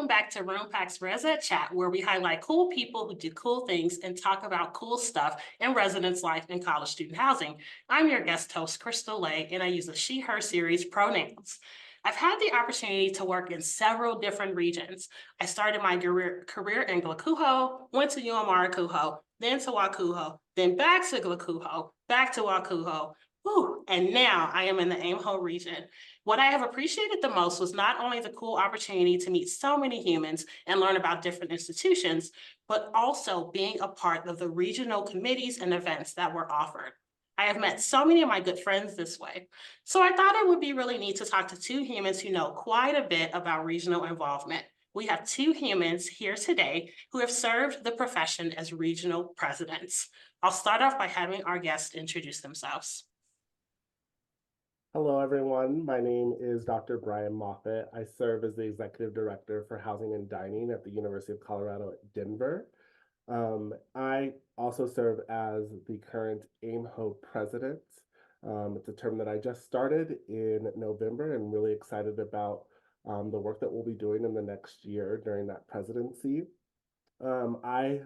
welcome back to Roompact's ResEdChat, where we highlight cool people who do cool things and talk about cool stuff in residence life and college student housing. I'm your guest host, Crystal Lay, and I use a she, her series pronouns. I've had the opportunity to work in several different regions. I started my career in AIMHO, went to UMR-ACUHO, then to ACUHO, then back to ACUHO, back to ACUHO, and now I am in the AIMHO region. What I have appreciated the most was not only the cool opportunity to meet so many humans and learn about different institutions, but also being a part of the regional committees and events that were offered. I have met so many of my good friends this way. So I thought it would be really neat to talk to two humans who know quite a bit about regional involvement. We have two humans here today who have served the profession as regional presidents. I'll start off by having our guests introduce themselves. Hello, everyone. My name is Dr. Brian Moffit. I serve as the Executive Director for Housing and Dining at the University of Colorado at Denver. I also serve as the current AIMHO President. It's a term that I just started in November and really excited about the work that we'll be doing in the next year during that presidency. I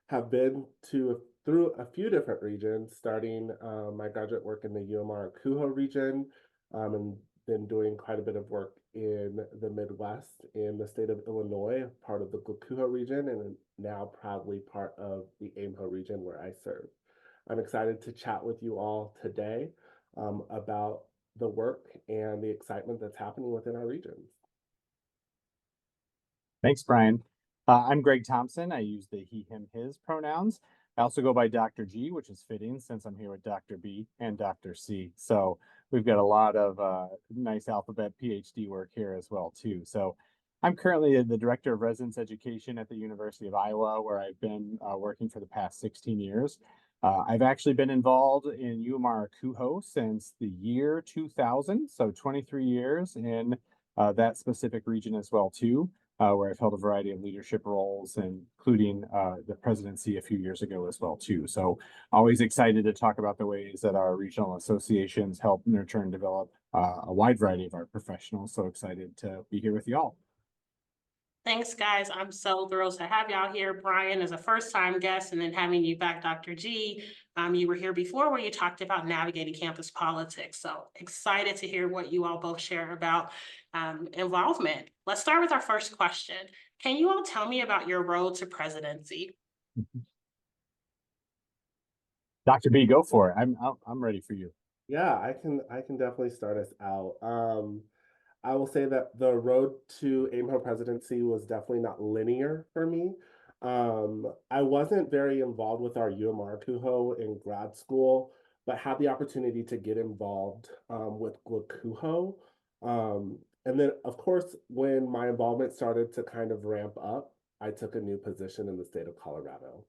have been through a few different regions, starting my graduate work in the UMR-ACUHO region, and then doing quite a bit of work in the Midwest in the state of Illinois, part of the ACUHO region, and now proudly part of the AIMHO region where I serve. I'm excited to chat with you all today about the work and the excitement that's happening within our regions. Thanks, Brian. I'm Greg Thompson. I use the he, him, his pronouns. I also go by Dr. G, which is fitting since I'm here with Dr. B and Dr. C. So we've got a lot of nice alphabet PhD work here as well, too. So I'm currently the Director of Residence Education at the University of Iowa, where I've been working for the past 16 years. I've actually been involved in UMR-ACUHO since the year 2000, so 23 years in that specific region as well, too. Where I've held a variety of leadership roles, including the presidency a few years ago as well, too. So always excited to talk about the ways that our regional associations help nurture and develop a wide variety of our professionals. So excited to be here with you all. Thanks, guys. I'm so thrilled to have y'all here. Brian is a first-time guest, and then having you back, Dr. G. You were here before where you talked about navigating campus politics. So excited to hear what you all both share about involvement. Let's start with our first question. Can you all tell me about your road to presidency? Dr. B, go for it. I'm ready for you. Yeah, I can definitely start us out. I will say that the road to AIMHO presidency was definitely not linear for me. I wasn't very involved with our UMR-ACUHO in grad school, but had the opportunity to get involved with ACUHO. And then, of course, when my involvement started to kind of ramp up, I took a new position in the state of Colorado.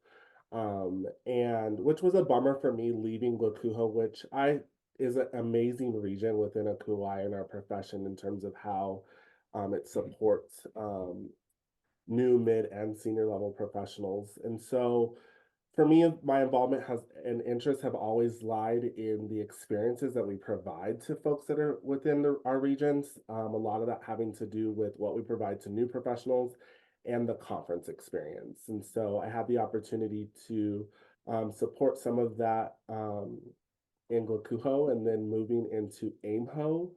And which was a bummer for me leaving ACUHO, which is an amazing region within ACUHO in our profession in terms of how it supports new, mid, and senior level professionals. And so for me, my involvement and interest have always lied in the experiences that we provide to folks that are within our regions. A lot of that having to do with what we provide to new professionals and the conference experience. And so I had the opportunity to support some of that in ACUHO, and then moving into AIMHO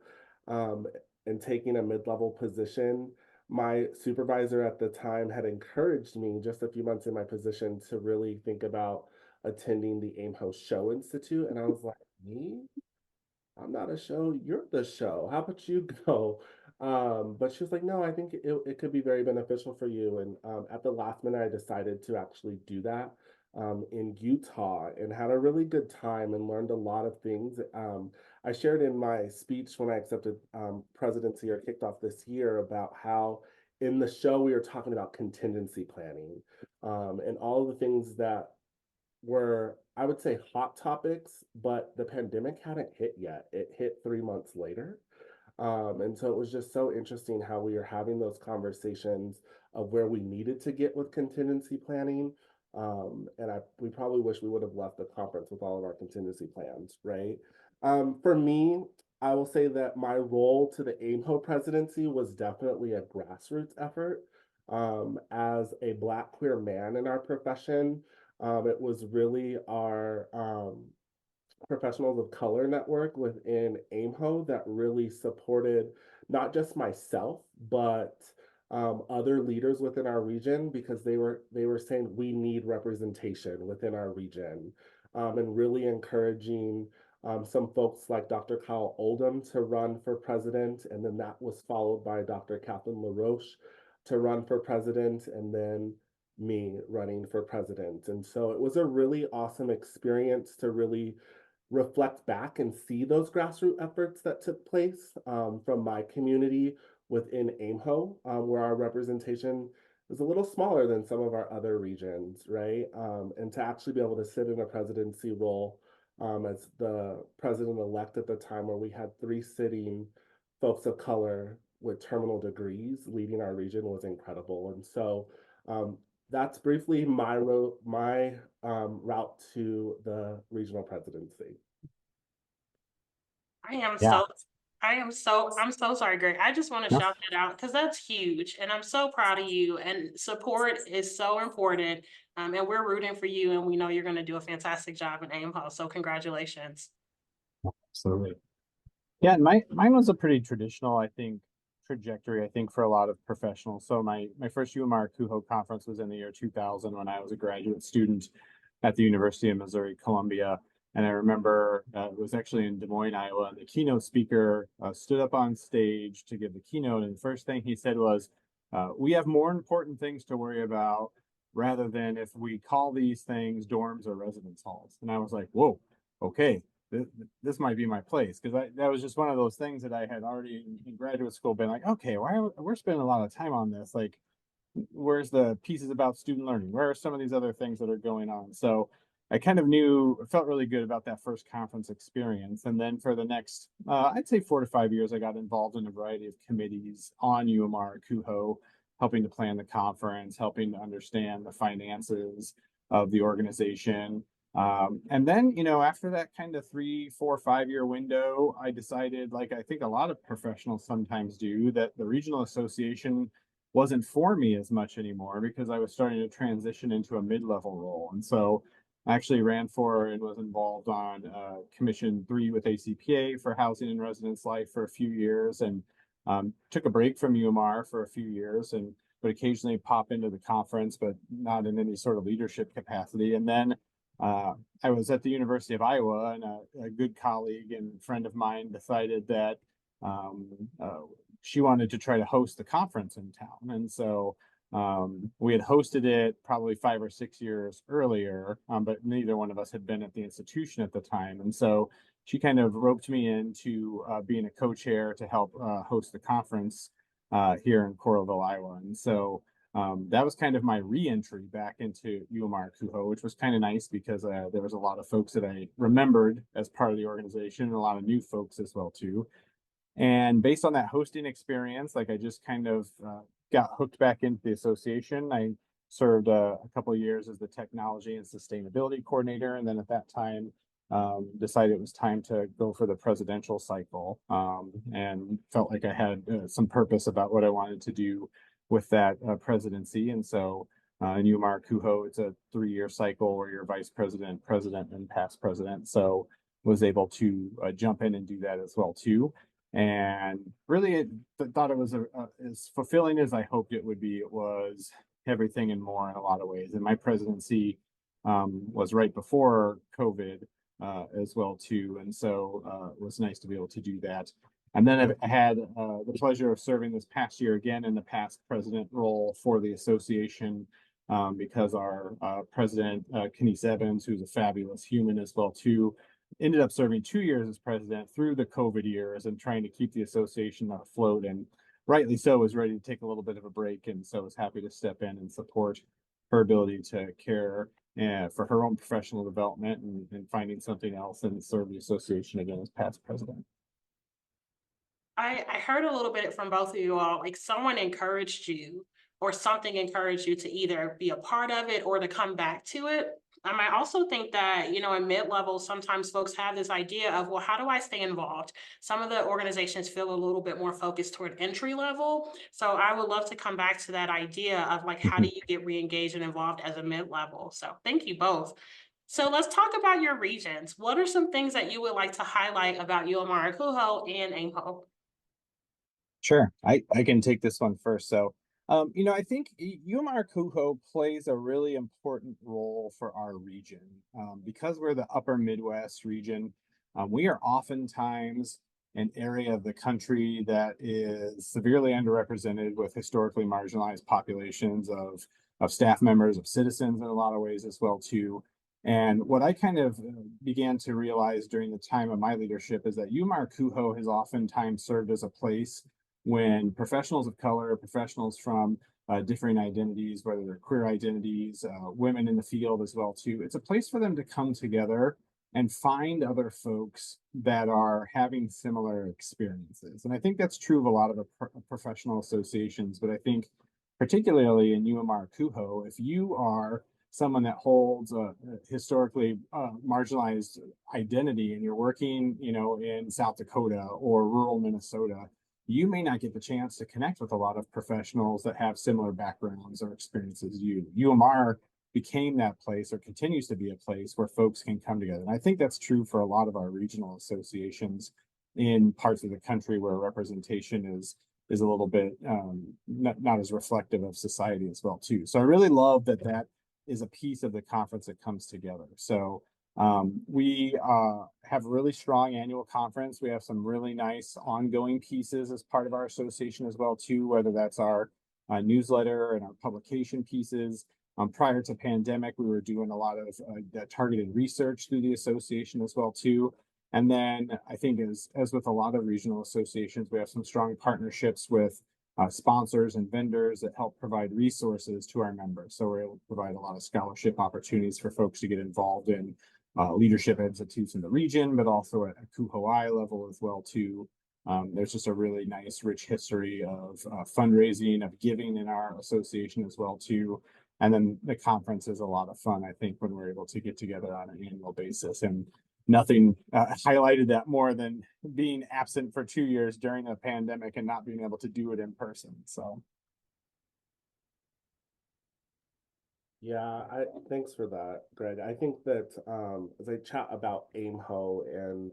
and taking a mid-level position. My supervisor at the time had encouraged me just a few months in my position to really think about attending the AIMHO Show Institute. And I was like, me? I'm not a show, you're the show. How about you go? But she was like, no, I think it could be very beneficial for you. And at the last minute, I decided to actually do that in Utah and had a really good time and learned a lot of things. I shared in my speech when I accepted presidency or kicked off this year about how in the show we were talking about contingency planning and all of the things that were, I would say, hot topics, but the pandemic hadn't hit yet. It hit 3 months later. And so it was just so interesting how we were having those conversations of where we needed to get with contingency planning. And we probably wish we would have left the conference with all of our contingency plans, right? For me, I will say that my role to the AIMHO presidency was definitely a grassroots effort. As a Black queer man in our profession, it was really our professionals of color network within AIMHO that really supported not just myself, but other leaders within our region, because they were saying we need representation within our region, and really encouraging some folks like Dr. Kyle Oldham to run for president, and then that was followed by Dr. Catherine LaRoche to run for president, and then me running for president. And so it was a really awesome experience to really reflect back and see those grassroots efforts that took place from my community within AIMHO, where our representation is a little smaller than some of our other regions, right? And to actually be able to sit in a presidency role as the president-elect at the time, where we had 3 sitting folks of color with terminal degrees leading our region, was incredible. And so that's briefly my route to the regional presidency. I am Yeah. so, I'm so sorry, Greg. I just want to No. shout that out because that's huge. And I'm so proud of you. And support is so important. And we're rooting for you. And we know you're going to do a fantastic job in AIMHO. So congratulations. Absolutely. Yeah, and mine was a pretty traditional, I think, trajectory, I think, for a lot of professionals. So my first UMR-ACUHO conference was in the year 2000 when I was a graduate student at the University of Missouri, Columbia. And I remember it was actually in Des Moines, Iowa, and the keynote speaker stood up on stage to give the keynote. And the first thing he said was, we have more important things to worry about rather than if we call these things dorms or residence halls. And I was like, whoa, okay, this might be my place, because that was just one of those things that I had already in graduate school been like, okay, we're spending a lot of time on this. Like, where's the pieces about student learning? Where are some of these other things that are going on? So I kind of felt really good about that first conference experience. And then for the next, I'd say 4 to 5 years, I got involved in a variety of committees on UMR-ACUHO, helping to plan the conference, helping to understand the finances of the organization. And then, after that kind of 3, 4, 5 year window, I decided, like I think a lot of professionals sometimes do, that the regional association wasn't for me as much anymore, because I was starting to transition into a mid-level role. And so I actually ran for and was involved on Commission 3 with ACPA for housing and residence life for a few years, and took a break from UMR for a few years, and would occasionally pop into the conference, but not in any sort of leadership capacity. And then I was at the University of Iowa, and a good colleague and friend of mine decided that she wanted to try to host the conference in town. And so we had hosted it probably 5 or 6 years earlier, but neither one of us had been at the institution at the time. And so she kind of roped me into being a co-chair to help host the conference here in Coralville, Iowa. And so that was kind of my re-entry back into UMR-ACUHO, which was kind of nice, because there was a lot of folks that I remembered as part of the organization, and a lot of new folks as well too. And based on that hosting experience, like, I just kind of got hooked back into the association. I served a couple of years as the technology and sustainability coordinator, and then at that time decided it was time to go for the presidential cycle, and felt like I had some purpose about what I wanted to do with that presidency. And so in UMR-ACUHO, it's a 3-year cycle where you're vice president, president, and past president. So was able to jump in and do that as well too. And really thought it was as fulfilling as I hoped it would be. It was everything and more in a lot of ways. And my presidency was right before COVID as well too. And so it was nice to be able to do that. And then I had the pleasure of serving this past year again in the past president role for the association, because our president, Kenise Evans, who's a fabulous human as well too, ended up serving 2 years as president through the COVID years and trying to keep the association afloat, and rightly so, was ready to take a little bit of a break. And so was happy to step in and support her ability to care for her own professional development, and finding something else, and serve the association again as past president. I heard a little bit from both of you all, like someone encouraged you or something encouraged you to either be a part of it or to come back to it. I also think that, in mid-level, sometimes folks have this idea of, well, how do I stay involved? Some of the organizations feel a little bit more focused toward entry level. So I would love to come back to that idea of like, how do you get re-engaged and involved as a mid-level? So thank you both. So let's talk about your regions. What are some things that you would like to highlight about UMR-ACUHO and AIMHO? Sure, I can take this one first. So, I think UMR-ACUHO plays a really important role for our region because we're the Upper Midwest region. We are oftentimes an area of the country that is severely underrepresented with historically marginalized populations of staff members, of citizens in a lot of ways as well too. And what I kind of began to realize during the time of my leadership is that UMR-ACUHO has oftentimes served as a place when professionals of color, professionals from differing identities, whether they're queer identities, women in the field as well too. It's a place for them to come together and find other folks that are having similar experiences. And I think that's true of a lot of the professional associations, but I think particularly in UMR-ACUHO, if you are someone that holds a historically marginalized identity and you're working, in South Dakota or rural Minnesota, you may not get the chance to connect with a lot of professionals that have similar backgrounds or experiences as you. UMR became that place or continues to be a place where folks can come together. And I think that's true for a lot of our regional associations in parts of the country where representation is a little bit not as reflective of society as well too. So I really love that is a piece of the conference that comes together. So we have a really strong annual conference. We have some really nice ongoing pieces as part of our association as well too, whether that's our newsletter and our publication pieces. Prior to pandemic, we were doing a lot of targeted research through the association as well too. And then I think as with a lot of regional associations, we have some strong partnerships with sponsors and vendors that help provide resources to our members. So we're able to provide a lot of scholarship opportunities for folks to get involved in leadership institutes in the region, but also at ACUHO level as well too. There's just a really nice, rich history of fundraising, of giving in our association as well too. And then the conference is a lot of fun, I think, when we're able to get together on an annual basis. And nothing highlighted that more than being absent for 2 years during a pandemic and not being able to do it in person. So. Yeah, thanks for that, Greg. I think that as I chat about AIMHO and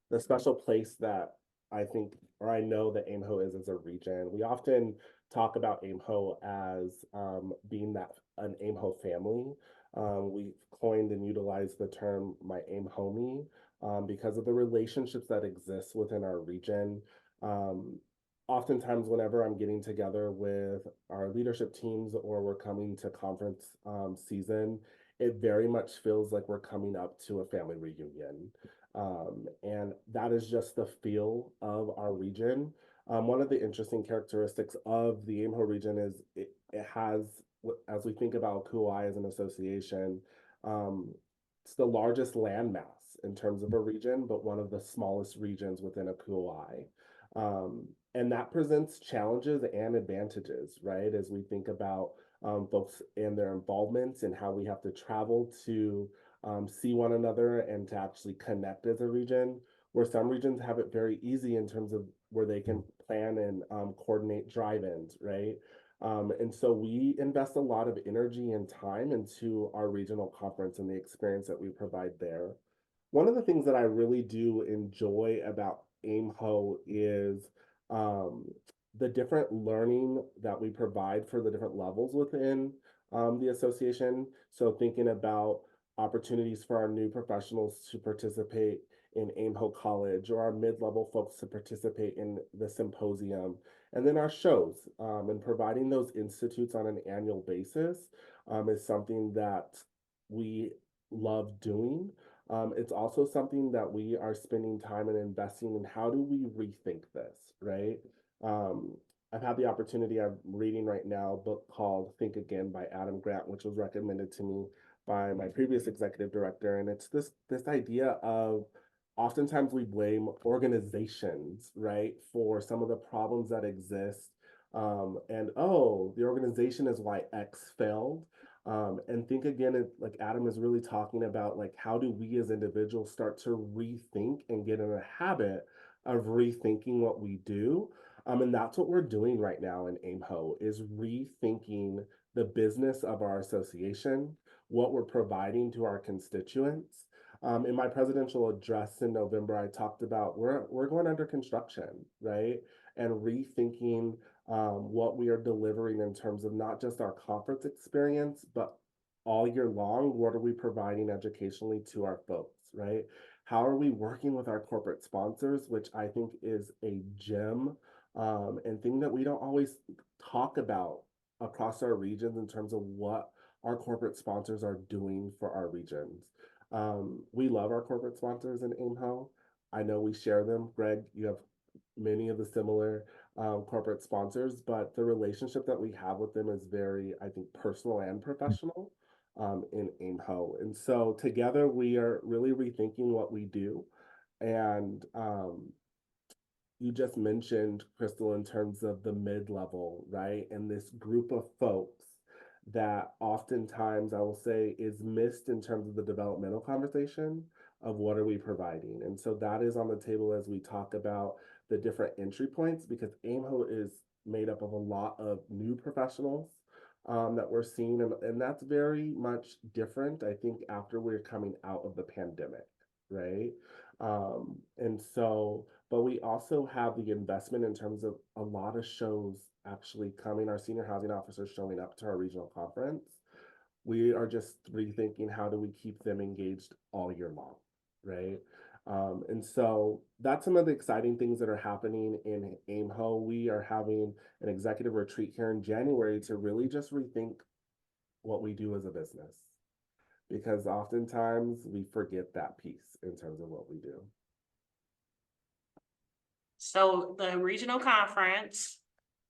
the special place that I think, or I know that AIMHO is as a region, we often talk about AIMHO as being an AIMHO family. We've coined and utilized the term my AIMHomie because of the relationships that exist within our region. Oftentimes, whenever I'm getting together with our leadership teams or we're coming to conference season, it very much feels like we're coming up to a family reunion. And that is just the feel of our region. One of the interesting characteristics of the AIMHO region is it has, as we think about ACUHO as an association, it's the largest landmass in terms of a region, but one of the smallest regions within ACUHO. And that presents challenges and advantages, right? As we think about folks and their involvements and how we have to travel to see one another and to actually connect as a region, where some regions have it very easy in terms of where they can plan and coordinate drive-ins, right? And so we invest a lot of energy and time into our regional conference and the experience that we provide there. One of the things that I really do enjoy about AIMHO is the different learning that we provide for the different levels within the association. So thinking about opportunities for our new professionals to participate in AIMHO College, or our mid-level folks to participate in the symposium, and then our shows, and providing those institutes on an annual basis is something that we love doing. It's also something that we are spending time and investing in. How do we rethink this, right? I've had the opportunity, I'm reading right now a book called Think Again by Adam Grant, which was recommended to me by my previous executive director. And it's this idea of oftentimes we blame organizations, right, for some of the problems that exist. And oh, the organization is why X failed. And think again, like Adam is really talking about, like, how do we as individuals start to rethink and get in a habit of rethinking what we do? And that's what we're doing right now in AIMHO, is rethinking the business of our association, what we're providing to our constituents. In my presidential address in November, I talked about we're going under construction, right? And rethinking what we are delivering in terms of not just our conference experience, but all year long, what are we providing educationally to our folks, right? How are we working with our corporate sponsors, which I think is a gem and thing that we don't always talk about across our regions in terms of what our corporate sponsors are doing for our regions. We love our corporate sponsors in AIMHO. I know we share them. Greg, you have many of the similar corporate sponsors, but the relationship that we have with them is very, I think, personal and professional in AIMHO. And so together we are really rethinking what we do. And you just mentioned, Crystal, in terms of the mid-level, right? And this group of folks that oftentimes I will say is missed in terms of the developmental conversation of what are we providing. And so that is on the table as we talk about the different entry points, because AIMHO is made up of a lot of new professionals that we're seeing, and that's very much different, I think, after we're coming out of the pandemic, right? And so, but we also have the investment in terms of a lot of shows actually coming, our senior housing officers showing up to our regional conference. We are just rethinking, how do we keep them engaged all year long, right? And so that's some of the exciting things that are happening in AIMHO. We are having an executive retreat here in January to really just rethink what we do as a business, because oftentimes we forget that piece in terms of what we do. So the regional conference,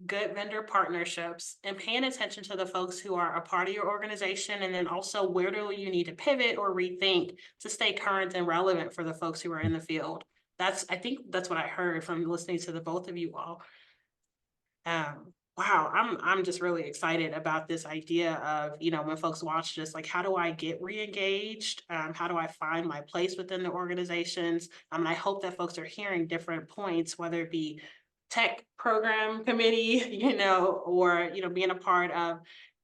good vendor partnerships, and paying attention to the folks who are a part of your organization, and then also where do you need to pivot or rethink to stay current and relevant for the folks who are in the field. I think that's what I heard from listening to the both of you all. Wow, I'm just really excited about this idea of, when folks watch this, like, how do I get re-engaged? How do I find my place within the organizations? And I hope that folks are hearing different points, whether it be tech program committee, or, being a part of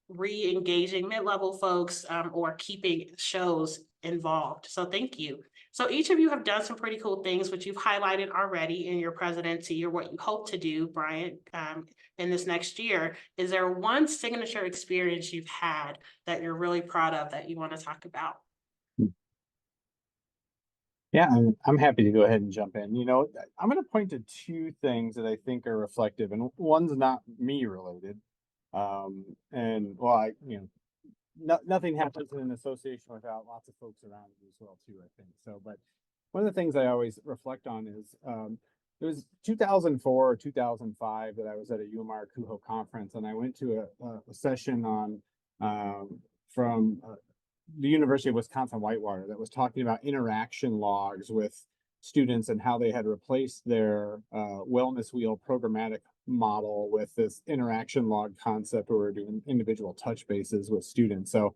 re-engaging mid-level folks, or keeping shows involved. So thank you. So each of you have done some pretty cool things, which you've highlighted already in your presidency, or what you hope to do, Bryant, in this next year. Is there one signature experience you've had that you're really proud of that you want to talk about? Yeah, I'm happy to go ahead and jump in. I'm going to point to two things that I think are reflective, and one's not me related. And well, nothing happens in an association without lots of folks around it as well, too, I think. So, but one of the things I always reflect on is it was 2004 or 2005 that I was at a UMR-ACUHO conference, and I went to a session on from the University of Wisconsin-Whitewater that was talking about interaction logs with students and how they had replaced their wellness wheel programmatic model with this interaction log concept where we're doing individual touch bases with students. So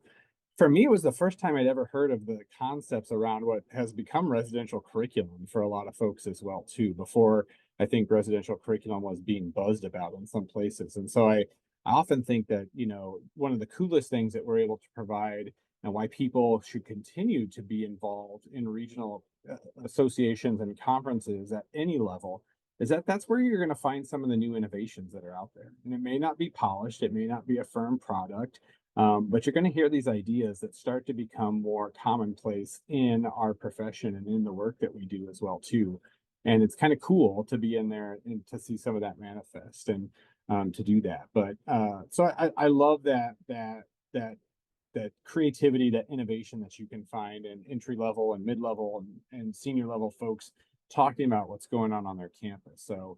for me, it was the first time I'd ever heard of the concepts around what has become residential curriculum for a lot of folks as well, too. Before, I think residential curriculum was being buzzed about in some places. And so I often think that, one of the coolest things that we're able to provide, and why people should continue to be involved in regional associations and conferences at any level, is that that's where you're going to find some of the new innovations that are out there. And it may not be polished, it may not be a firm product, but you're going to hear these ideas that start to become more commonplace in our profession and in the work that we do as well, too. And it's kind of cool to be in there and to see some of that manifest and to do that. But so I love that creativity, that innovation that you can find in entry level and mid level and senior level folks talking about what's going on their campus. So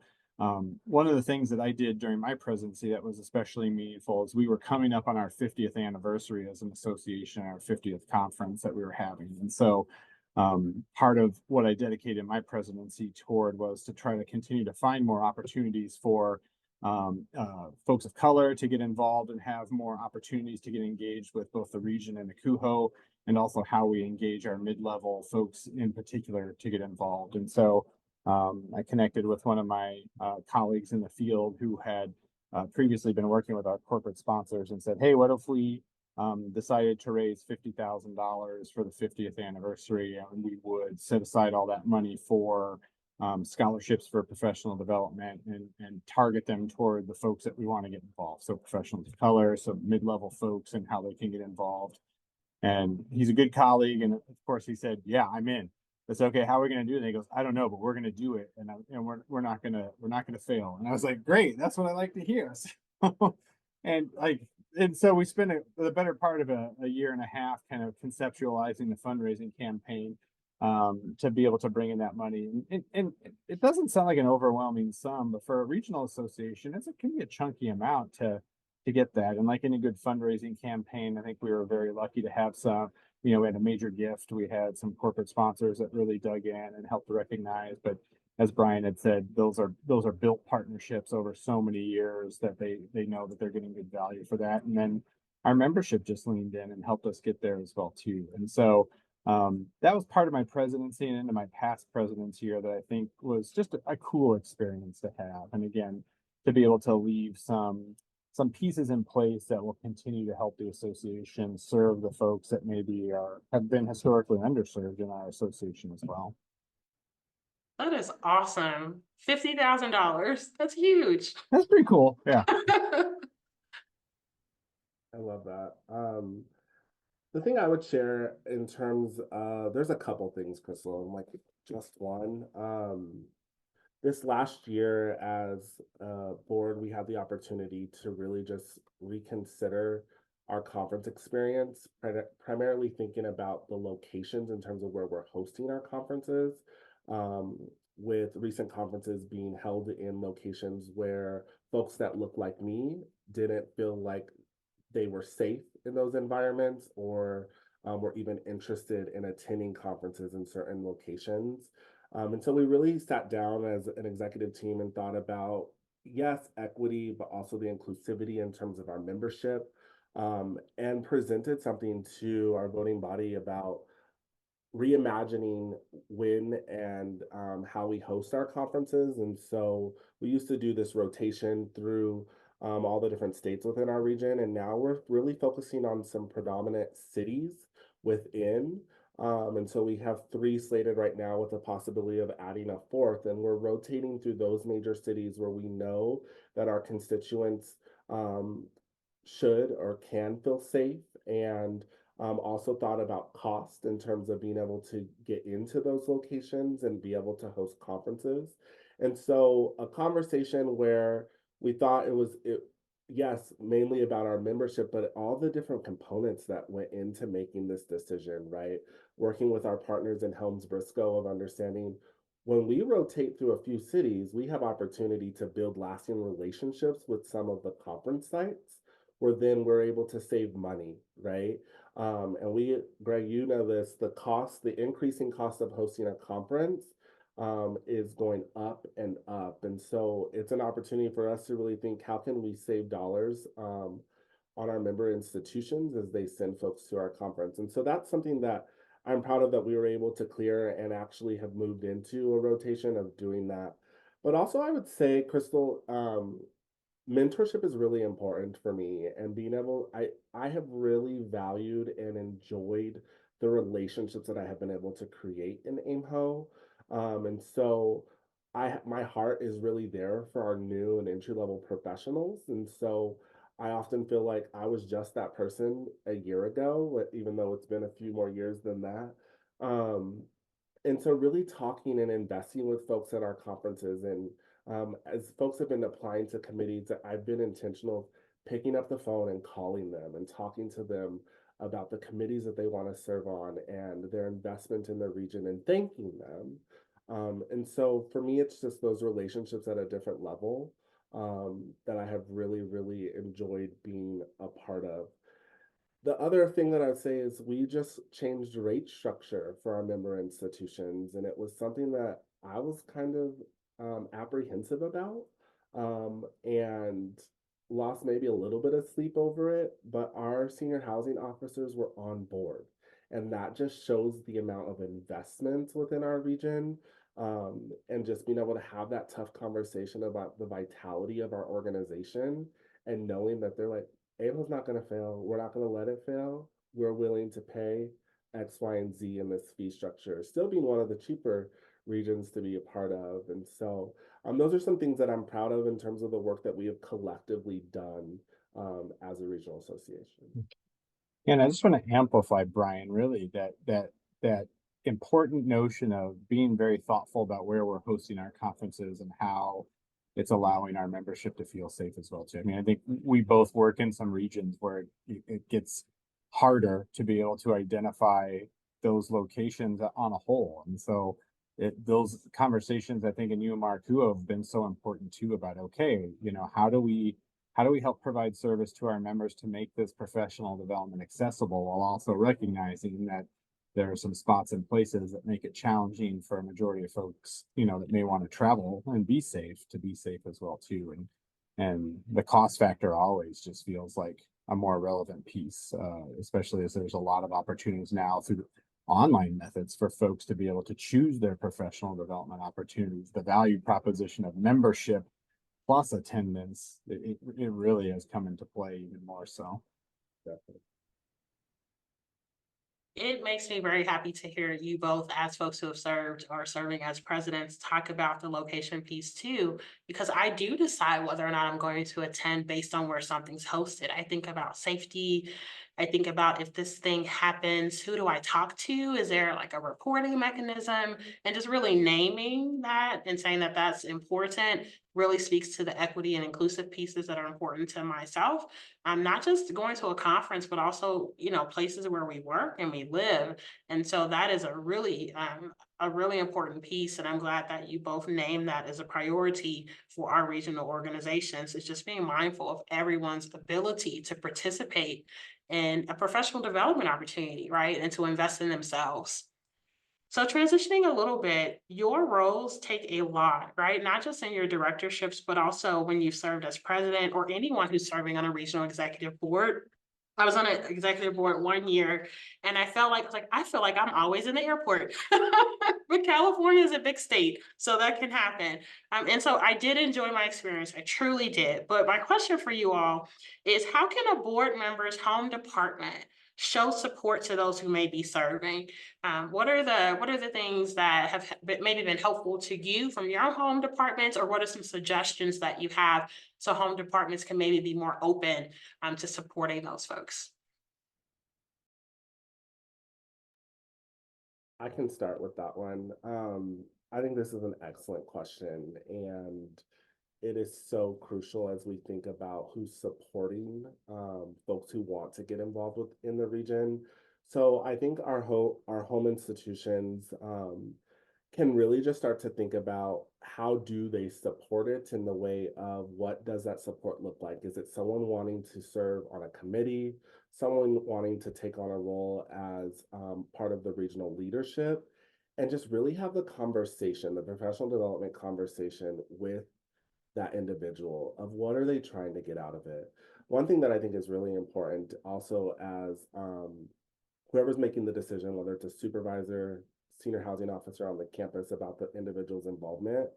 one of the things that I did during my presidency that was especially meaningful is we were coming up on our 50th anniversary as an association, our 50th conference that we were having. And so part of what I dedicated my presidency toward was to try to continue to find more opportunities for folks of color to get involved and have more opportunities to get engaged with both the region and ACUHO, and also how we engage our mid-level folks in particular to get involved. And so I connected with one of my colleagues in the field who had previously been working with our corporate sponsors and said, hey, what if we decided to raise $50,000 for the 50th anniversary, and we would set aside all that money for scholarships for professional development and target them toward the folks that we want to get involved. So professionals of color, so mid-level folks, and how they can get involved. And he's a good colleague. And of course he said, yeah, I'm in. It's okay. How are we going to do it? And he goes, I don't know, but we're going to do it. And we're not going to fail. And I was like, great. That's what I like to hear. And so we spent the better part of a year and a half kind of conceptualizing the fundraising campaign to be able to bring in that money. And it doesn't sound like an overwhelming sum, but for a regional association, it can be a chunky amount to get that. And like any good fundraising campaign, I think we were very lucky to have some, we had a major gift. We had some corporate sponsors that really dug in and helped to recognize. But as Brian had said, those are built partnerships over so many years that they know that they're getting good value for that. And then our membership just leaned in and helped us get there as well too. And so that was part of my presidency and into my past presidency here that I think was just a cool experience to have. And again, to be able to leave some pieces in place that will continue to help the association serve the folks that maybe have been historically underserved in our association as well. That is awesome. $50,000. That's huge. That's pretty cool. Yeah. I love that. The thing I would share in terms of, there's a couple things, Crystal, and like just one. This last year as a board, we had the opportunity to really just reconsider our conference experience, primarily thinking about the locations in terms of where we're hosting our conferences, with recent conferences being held in locations where folks that look like me didn't feel like they were safe in those environments, or were even interested in attending conferences in certain locations. And so we really sat down as an executive team and thought about, yes, equity, but also the inclusivity in terms of our membership, and presented something to our voting body about reimagining when and how we host our conferences. And so we used to do this rotation through all the different states within our region. And now we're really focusing on some predominant cities within. And so we have 3 slated right now with the possibility of adding a 4th. And we're rotating through those major cities where we know that our constituents should or can feel safe, and also thought about cost in terms of being able to get into those locations and be able to host conferences. And so a conversation where we thought yes, mainly about our membership, but all the different components that went into making this decision, right? Working with our partners in Helms-Briscoe of understanding when we rotate through a few cities, we have opportunity to build lasting relationships with some of the conference sites, where then we're able to save money, right? And Greg, you know this, the increasing cost of hosting a conference is going up and up. And so it's an opportunity for us to really think, how can we save dollars on our member institutions as they send folks to our conference? And so that's something that I'm proud of, that we were able to clear and actually have moved into a rotation of doing that. But also I would say, Crystal, mentorship is really important for me, and I have really valued and enjoyed the relationships that I have been able to create in AIMHO. And so my heart is really there for our new and entry level professionals. And so I often feel like I was just that person a year ago, even though it's been a few more years than that. And so really talking and investing with folks at our conferences, and as folks have been applying to committees, I've been intentional picking up the phone and calling them and talking to them about the committees that they want to serve on and their investment in the region, and thanking them. And so for me, it's just those relationships at a different level that I have really, really enjoyed being a part of. The other thing that I'd say is we just changed rate structure for our member institutions, and it was something that I was kind of apprehensive about. and lost maybe a little bit of sleep over it, but our senior housing officers were on board. And that just shows the amount of investment within our region, and just being able to have that tough conversation about the vitality of our organization and knowing that they're like, AIMHO's not going to fail. We're not going to let it fail. We're willing to pay X, Y, and Z in this fee structure, still being one of the cheaper regions to be a part of. And so those are some things that I'm proud of in terms of the work that we have collectively done as a regional association. And I just want to amplify, Brian, really that important notion of being very thoughtful about where we're hosting our conferences and how it's allowing our membership to feel safe as well too. I mean, I think we both work in some regions where it gets harder to be able to identify those locations on a whole. And so those conversations, I think, in UMR-ACUHO have been so important too about, okay, how do we help provide service to our members to make this professional development accessible while also recognizing that there are some spots and places that make it challenging for a majority of folks, that may want to travel and be safe as well too. And the cost factor always just feels like a more relevant piece, especially as there's a lot of opportunities now through online methods for folks to be able to choose their professional development opportunities. The value proposition of membership plus attendance, it really has come into play even more so. Definitely. It makes me very happy to hear you both, as folks who have served or serving as presidents, talk about the location piece too, because I do decide whether or not I'm going to attend based on where something's hosted. I think about safety. I think about, if this thing happens, who do I talk to? Is there like a reporting mechanism? And just really naming that and saying that that's important really speaks to the equity and inclusive pieces that are important to myself. I'm not just going to a conference, but also, places where we work and we live. And so that is a really important piece. And I'm glad that you both named that as a priority for our regional organizations. It's just being mindful of everyone's ability to participate in a professional development opportunity, right? And to invest in themselves. So transitioning a little bit, your roles take a lot, right? Not just in your directorships, but also when you've served as president or anyone who's serving on a regional executive board. I was on an executive board 1 year and I felt like, I feel like I'm always in the airport. But California is a big state, so that can happen. And so I did enjoy my experience. I truly did. But my question for you all is, how can a board member's home department show support to those who may be serving? What are the things that have maybe been helpful to you from your home departments, or what are some suggestions that you have so home departments can maybe be more open to supporting those folks? I can start with that one. I think this is an excellent question, and it is so crucial as we think about who's supporting folks who want to get involved in the region. So I think our home institutions can really just start to think about how do they support it in the way of what does that support look like? Is it someone wanting to serve on a committee, someone wanting to take on a role as part of the regional leadership, and just really have the conversation, the professional development conversation with that individual of what are they trying to get out of it. One thing that I think is really important also as whoever's making the decision, whether it's a supervisor, senior housing officer on the campus about the individual's involvement,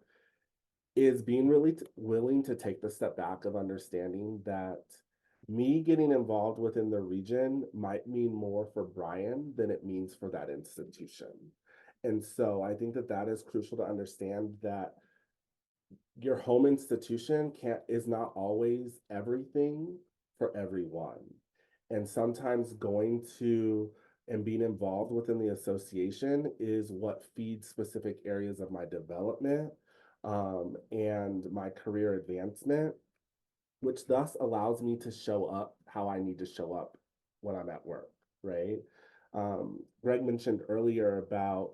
is being really willing to take the step back of understanding that me getting involved within the region might mean more for Brian than it means for that institution. And so I think that that is crucial to understand, that your home institution is not always everything for everyone. And sometimes going to and being involved within the association is what feeds specific areas of my development and my career advancement, which thus allows me to show up how I need to show up when I'm at work, right? Greg mentioned earlier about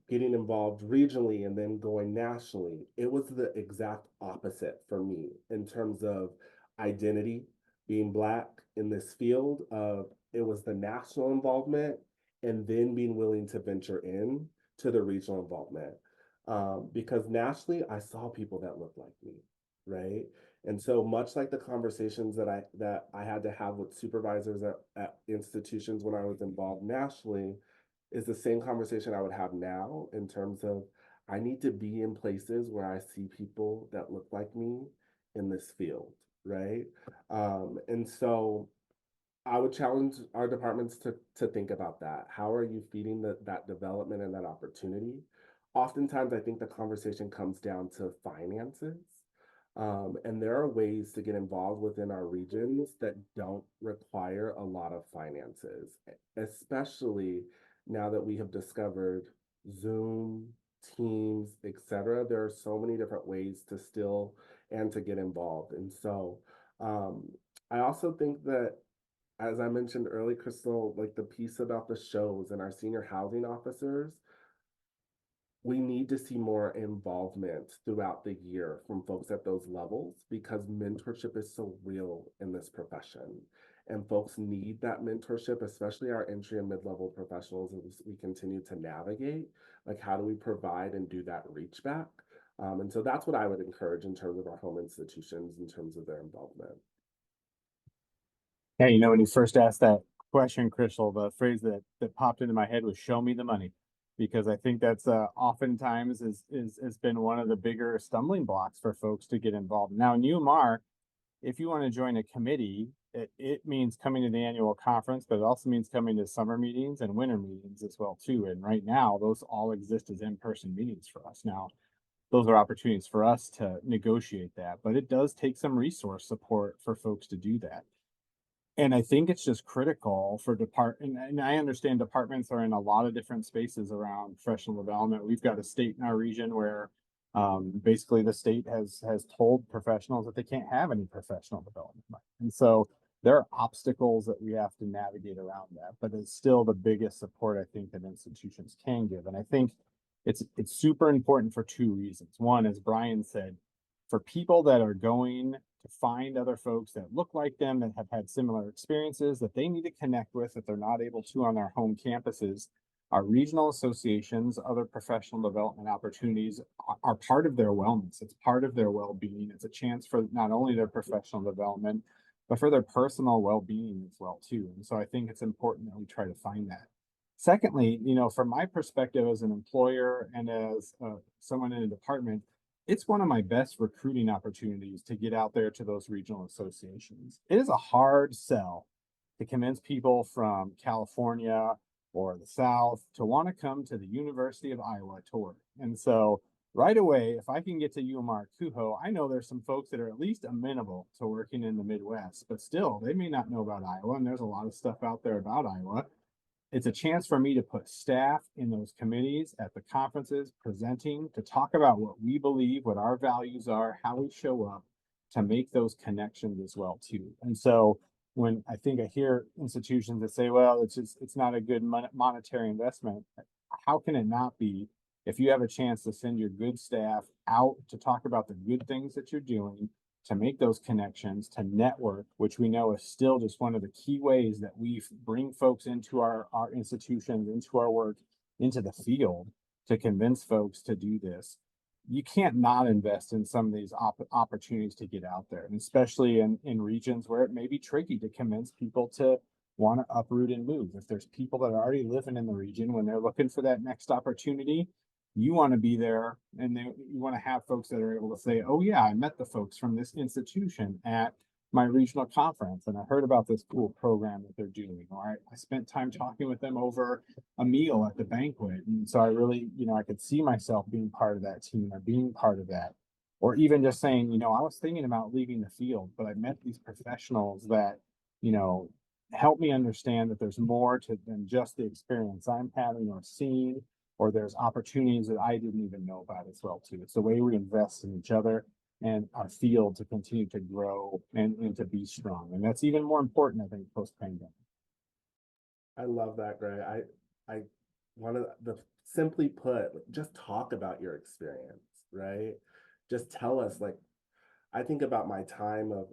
getting involved regionally and then going nationally. It was the exact opposite for me in terms of identity, being Black in this field of it was the national involvement and then being willing to venture in to the regional involvement. Because nationally, I saw people that looked like me, right? And so much like the conversations that I had to have with supervisors at institutions when I was involved nationally, is the same conversation I would have now in terms of I need to be in places where I see people that look like me in this field, right? And so I would challenge our departments to think about that. How are you feeding that development and that opportunity? Oftentimes, I think the conversation comes down to finances. And there are ways to get involved within our regions that don't require a lot of finances, especially now that we have discovered Zoom, Teams, etc. There are so many different ways to still and to get involved. And so I also think that, as I mentioned early, Crystal, like the piece about the shows and our senior housing officers, we need to see more involvement throughout the year from folks at those levels because mentorship is so real in this profession. And folks need that mentorship, especially our entry and mid-level professionals as we continue to navigate. Like, how do we provide and do that reach back? And so that's what I would encourage in terms of our home institutions, in terms of their involvement. Yeah, you know, when you first asked that question, Crystal, the phrase that popped into my head was "show me the money," because I think that's oftentimes has been one of the bigger stumbling blocks for folks to get involved. Now in UMR, if you want to join a committee, it means coming to the annual conference, but it also means coming to summer meetings and winter meetings as well too. And right now, those all exist as in-person meetings for us. Now, those are opportunities for us to negotiate that, but it does take some resource support for folks to do that. And I think it's just critical for and I understand departments are in a lot of different spaces around professional development. We've got a state in our region where basically the state has told professionals that they can't have any professional development money. And so there are obstacles that we have to navigate around that, but it's still the biggest support I think that institutions can give. And I think it's super important for two reasons. One, as Brian said, for people that are going to find other folks that look like them, that have had similar experiences that they need to connect with, that they're not able to on their home campuses. Our regional associations, other professional development opportunities are part of their wellness. It's part of their well-being. It's a chance for not only their professional development, but for their personal well-being as well too. And so I think it's important that we try to find that. Secondly, you know, from my perspective as an employer and as someone in a department, it's one of my best recruiting opportunities to get out there to those regional associations. It is a hard sell to convince people from California or the South to want to come to the University of Iowa to work. And so right away, if I can get to UMR-ACUHO, I know there's some folks that are at least amenable to working in the Midwest, but still they may not know about Iowa. And there's a lot of stuff out there about Iowa. It's a chance for me to put staff in those committees at the conferences presenting to talk about what we believe, what our values are, how we show up, to make those connections as well too. And so when I think I hear institutions that say, well, it's not a good monetary investment, how can it not be if you have a chance to send your good staff out to talk about the good things that you're doing, to make those connections, to network, which we know is still just one of the key ways that we bring folks into our institutions, into our work, into the field, to convince folks to do this. You can't not invest in some of these opportunities to get out there, and especially in regions where it may be tricky to convince people to want to uproot and move. If there's people that are already living in the region, when they're looking for that next opportunity, you want to be there, and you want to have folks that are able to say, oh yeah, I met the folks from this institution at my regional conference and I heard about this cool program that they're doing, or I spent time talking with them over a meal at the banquet, and so I really, you know, I could see myself being part of that team or being part of that. Or even just saying, you know, I was thinking about leaving the field, but I met these professionals that, you know, help me understand that there's more to than just the experience I'm having or seeing, or there's opportunities that I didn't even know about as well too. It's the way we invest in each other and our field to continue to grow and to be strong. And that's even more important, I think, post-pandemic. I love that, Greg. I want to simply put, just talk about your experience, right? Just tell us, like, I think about my time of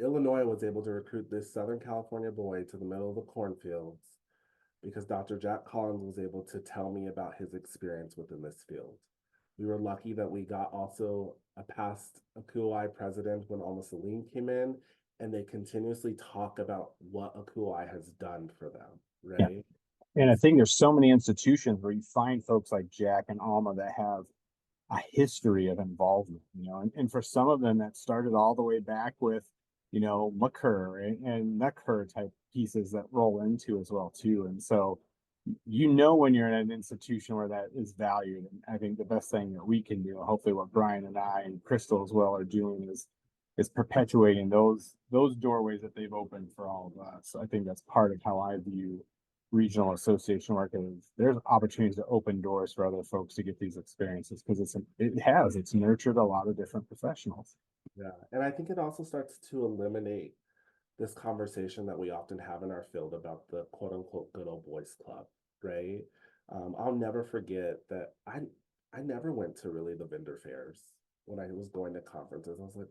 Illinois was able to recruit this Southern California boy to the middle of the cornfields because Dr. Jack Collins was able to tell me about his experience within this field. We were lucky that we got also a past ACUHO president when Alma Celine came in, and they continuously talk about what ACUHO has done for them, Yeah. right? And I think there's so many institutions where you find folks like Jack and Alma that have a history of involvement, and for some of them that started all the way back with, McCurr and Nucker type pieces that roll into as well too. And so, when you're in an institution where that is valued, and I think the best thing that we can do, hopefully what Brian and I and Crystal as well are doing is perpetuating those doorways that they've opened for all of us. I think that's part of how I view regional association work is there's opportunities to open doors for other folks to get these experiences because it's nurtured a lot of different professionals. Yeah, and I think it also starts to eliminate this conversation that we often have in our field about the quote unquote good old boys club, right? I'll never forget that I never went to really the vendor fairs when I was going to conferences. I was like,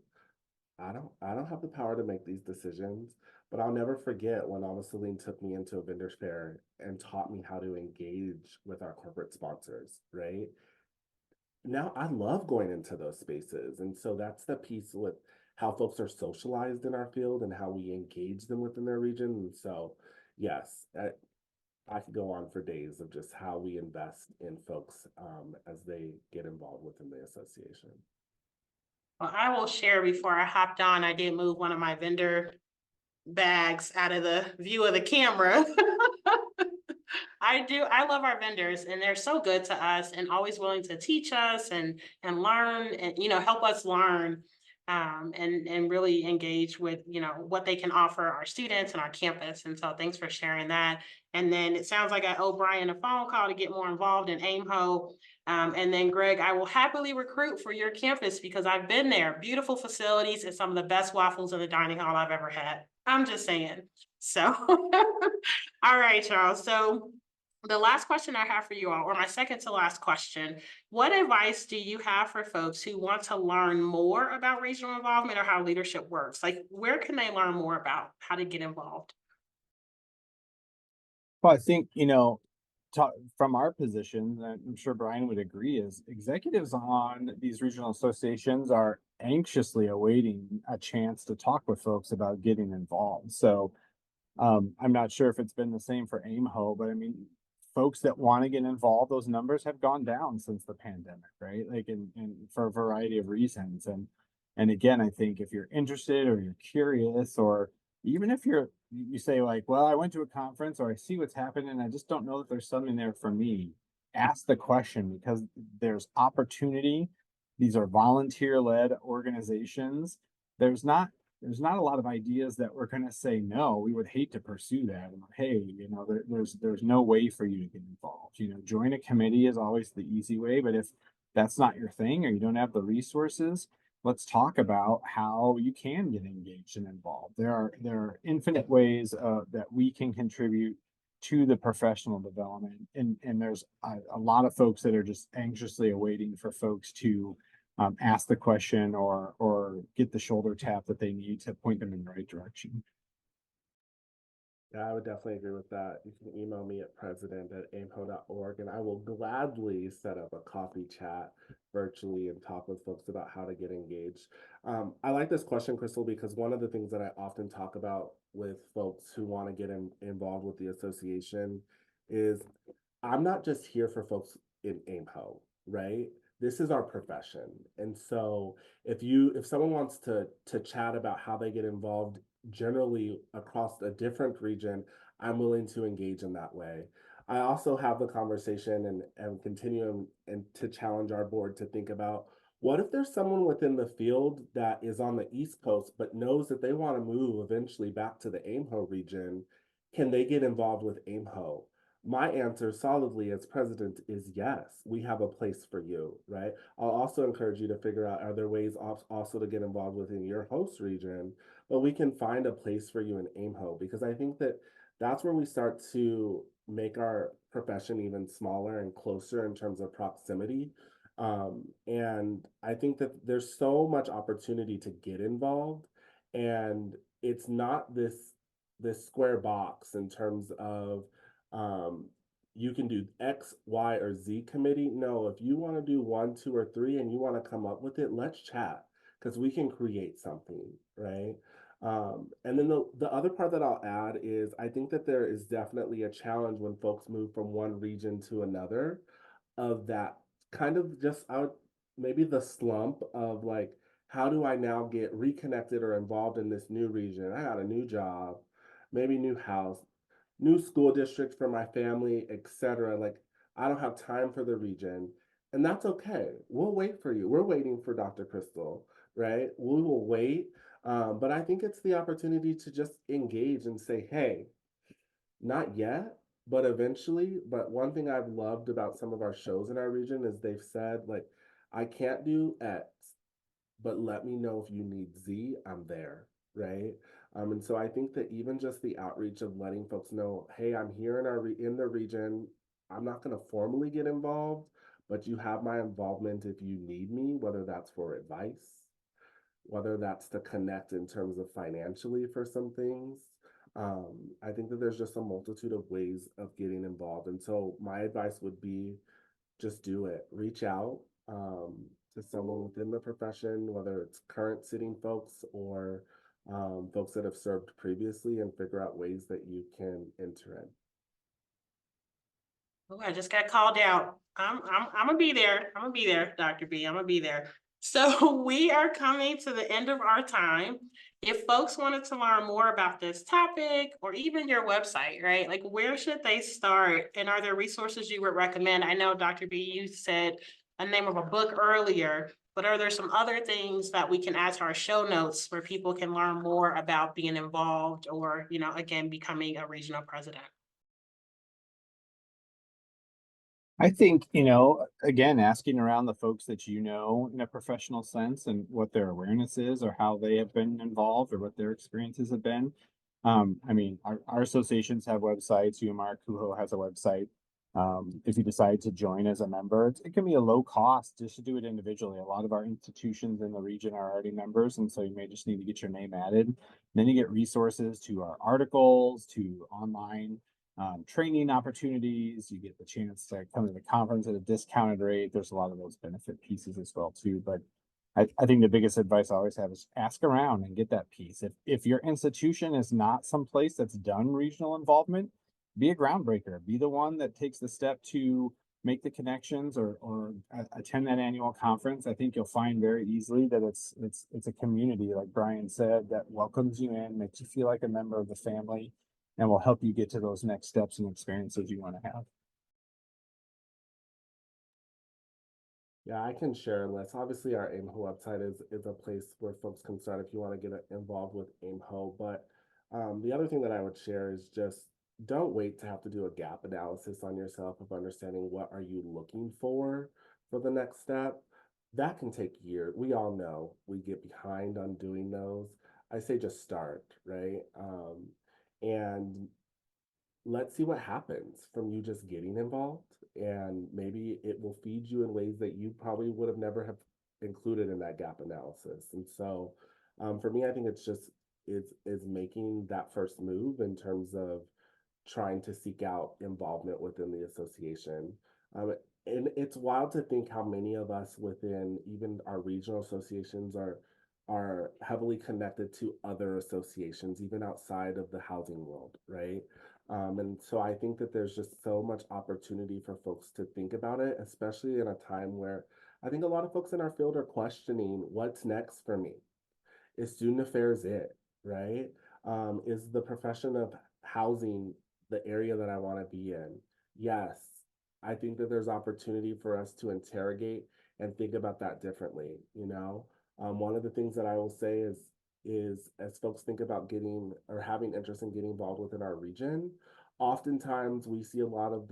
I don't have the power to make these decisions, but I'll never forget when Alma Celine took me into a vendor fair and taught me how to engage with our corporate sponsors, right? Now I love going into those spaces. And so that's the piece with how folks are socialized in our field and how we engage them within their region. And so, yes, I could go on for days of just how we invest in folks as they get involved within the association. Well, I will share before I hopped on, I did move one of my vendor bags out of the view of the camera. I do. I love our vendors and they're so good to us and always willing to teach us and learn and help us learn and really engage with what they can offer our students and our campus. And so thanks for sharing that. And then it sounds like I owe Brian a phone call to get more involved in AIMHO. And then Greg, I will happily recruit for your campus because I've been there. Beautiful facilities and some of the best waffles in the dining hall I've ever had. I'm just saying. So, all right, Charles. So the last question I have for you all, or my second to last question, what advice do you have for folks who want to learn more about regional involvement or how leadership works? Like, where can they learn more about how to get involved? Well, I think, from our position, and I'm sure Brian would agree, is executives on these regional associations are anxiously awaiting a chance to talk with folks about getting involved. So I'm not sure if it's been the same for AIMHO, but I mean, folks that want to get involved, those numbers have gone down since the pandemic, right? Like, and for a variety of reasons. And again, I think if you're interested or you're curious, or even if you say like, well, I went to a conference or I see what's happening and I just don't know that there's something there for me, ask the question because there's opportunity. These are volunteer-led organizations. There's not a lot of ideas that we're going to say no, we would hate to pursue that, and hey, there's no way for you to get involved. Join a committee is always the easy way, but if that's not your thing or you don't have the resources, let's talk about how you can get engaged and involved. There are infinite ways that we can contribute to the professional development, and there's a lot of folks that are just anxiously awaiting for folks to ask the question or get the shoulder tap that they need to point them in the right direction. Yeah, I would definitely agree with that. You can email me at president@aimho.org, and I will gladly set up a coffee chat virtually and talk with folks about how to get engaged. I like this question, Crystal, because one of the things that I often talk about with folks who want to get involved with the association is I'm not just here for folks in AIMHO, right? This is our profession. And so if someone wants to chat about how they get involved generally across a different region, I'm willing to engage in that way. I also have the conversation and continue and to challenge our board to think about what if there's someone within the field that is on the East Coast but knows that they want to move eventually back to the AIMHO region? Can they get involved with AIMHO? My answer solidly as president is yes, we have a place for you, right? I'll also encourage you to figure out are there ways also to get involved within your host region, but we can find a place for you in AIMHO because I think that that's where we start to make our profession even smaller and closer in terms of proximity. And I think that there's so much opportunity to get involved, and it's not this square box in terms of um, you can do X, Y, or Z committee. No, if you want to do 1, 2, or 3 and you want to come up with it, let's chat because we can create something, right? And then the other part that I'll add is I think that there is definitely a challenge when folks move from one region to another of that kind of just out maybe the slump of like, how do I now get reconnected or involved in this new region? I got a new job, maybe new house, new school district for my family, etc. Like, I don't have time for the region. And that's okay. We'll wait for you. We're waiting for Dr. Crystal, right? We will wait. But I think it's the opportunity to just engage and say, hey, not yet, but eventually. But one thing I've loved about some of our shows in our region is they've said, like, I can't do X, but let me know if you need Z, I'm there, right? And so I think that even just the outreach of letting folks know, hey, I'm here in in the region. I'm not going to formally get involved, but you have my involvement if you need me, whether that's for advice, whether that's to connect in terms of financially for some things. I think that there's just a multitude of ways of getting involved. And so my advice would be just do it. Reach out to someone within the profession, whether it's current sitting folks or folks that have served previously, and figure out ways that you can enter in. Oh, I just got called out. I'm gonna be there. I'm gonna be there, Dr. B. I'm gonna be there. So we are coming to the end of our time. If folks wanted to learn more about this topic or even your website, right? Like, where should they start? And are there resources you would recommend? I know, Dr. B, you said a name of a book earlier, but are there some other things that we can add to our show notes where people can learn more about being involved or, again, becoming a regional president? I think, again, asking around the folks that you know in a professional sense and what their awareness is or how they have been involved or what their experiences have been. I mean, our associations have websites. UMR-ACUHO has a website. If you decide to join as a member, it can be a low cost just to do it individually. A lot of our institutions in the region are already members, and so you may just need to get your name added. Then you get resources to our articles, to online training opportunities. You get the chance to come to the conference at a discounted rate. There's a lot of those benefit pieces as well too. But I think the biggest advice I always have is ask around and get that piece. If your institution is not someplace that's done regional involvement, be a groundbreaker. Be the one that takes the step to make the connections or attend that annual conference. I think you'll find very easily that it's a community, like Brian said, that welcomes you in, makes you feel like a member of the family, and will help you get to those next steps and experiences you want to have. Yeah, I can share a list. Obviously, our AIMHO website is a place where folks can start if you want to get involved with AIMHO. But the other thing that I would share is just don't wait to have to do a gap analysis on yourself of understanding what are you looking for the next step. That can take years. We all know we get behind on doing those. I say just start, right? And let's see what happens from you just getting involved, and maybe it will feed you in ways that you probably would have never have included in that gap analysis. And so for me, I think it's just is making that first move in terms of trying to seek out involvement within the association. Um, and it's wild to think how many of us within even our regional associations are heavily connected to other associations, even outside of the housing world, right? And so I think that there's just so much opportunity for folks to think about it, especially in a time where I think a lot of folks in our field are questioning what's next for me. Is student affairs it, right? Is the profession of housing the area that I want to be in? Yes, I think that there's opportunity for us to interrogate and think about that differently. One of the things that I will say is as folks think about getting or having interest in getting involved within our region, oftentimes we see a lot of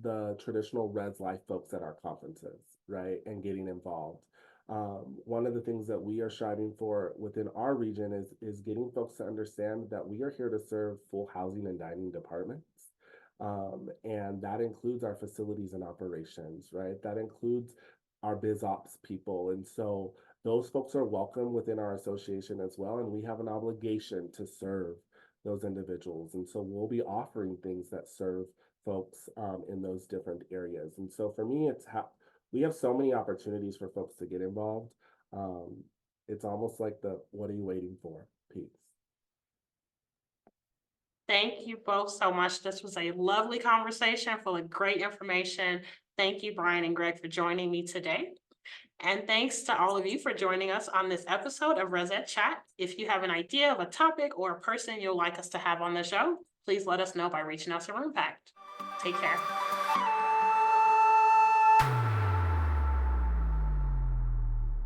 the traditional Res Life folks at our conferences, right, and getting involved. One of the things that we are striving for within our region is getting folks to understand that we are here to serve full housing and dining departments. And that includes our facilities and operations, right? That includes our biz ops people. And so those folks are welcome within our association as well. And we have an obligation to serve those individuals. And so we'll be offering things that serve folks in those different areas. And so for me, it's how we have so many opportunities for folks to get involved. It's almost like the what are you waiting for piece. Thank you both so much. This was a lovely conversation full of great information. Thank you, Brian and Greg, for joining me today. And thanks to all of you for joining us on this episode of ResEdChat. If you have an idea of a topic or a person you'd like us to have on the show, please let us know by reaching out to Roompact. Take care.